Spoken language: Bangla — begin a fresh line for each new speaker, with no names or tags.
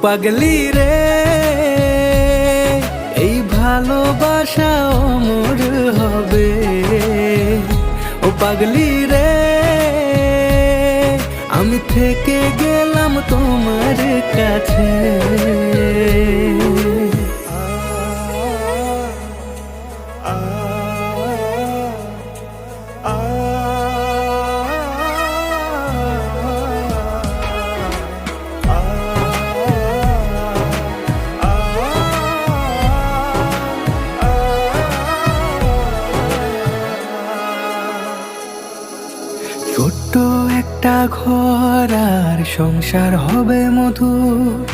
পাগলি রে, এই ভালোবাসা অমর হবে। ও পাগলি রে, আমি থেকে গেলাম তোমার কাছে। ছোট্ট একটা ঘর আর সংসার হবে মধুর,